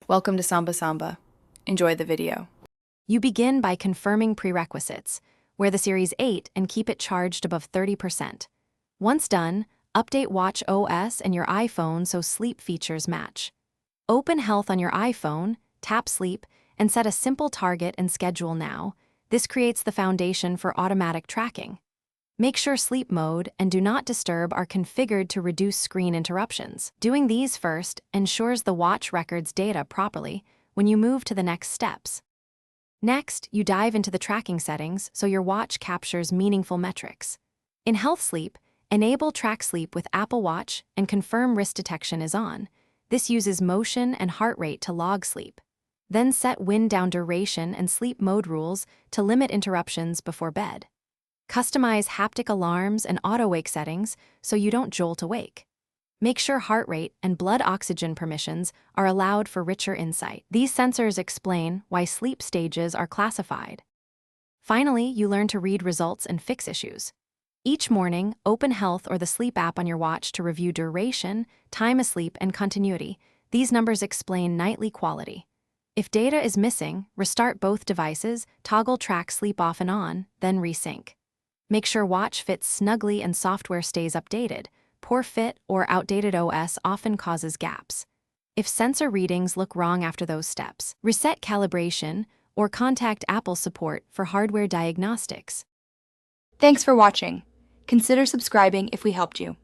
Welcome to Samba Samba. Enjoy the video. You begin by confirming prerequisites. Wear the Series 8 and keep it charged above 30%. Once done, update Watch OS and your iPhone so sleep features match. Open Health on your iPhone, tap Sleep, and set a simple target and schedule now. This creates the foundation for automatic tracking. Make sure Sleep Mode and Do Not Disturb are configured to reduce screen interruptions. Doing these first ensures the watch records data properly when you move to the next steps. Next, you dive into the tracking settings so your watch captures meaningful metrics. In Health Sleep, enable Track Sleep with Apple Watch and confirm wrist detection is on. This uses motion and heart rate to log sleep. Then set wind down duration and sleep mode rules to limit interruptions before bed. Customize haptic alarms and auto-wake settings so you don't jolt awake. Make sure heart rate and blood oxygen permissions are allowed for richer insight. These sensors explain why sleep stages are classified. Finally, you learn to read results and fix issues. Each morning, open Health or the Sleep app on your watch to review duration, time asleep, and continuity. These numbers explain nightly quality. If data is missing, restart both devices, toggle Track Sleep off and on, then resync. Make sure watch fits snugly and software stays updated. Poor fit or outdated OS often causes gaps. If sensor readings look wrong after those steps, reset calibration or contact Apple support for hardware diagnostics. Thanks for watching. Consider subscribing if we helped you.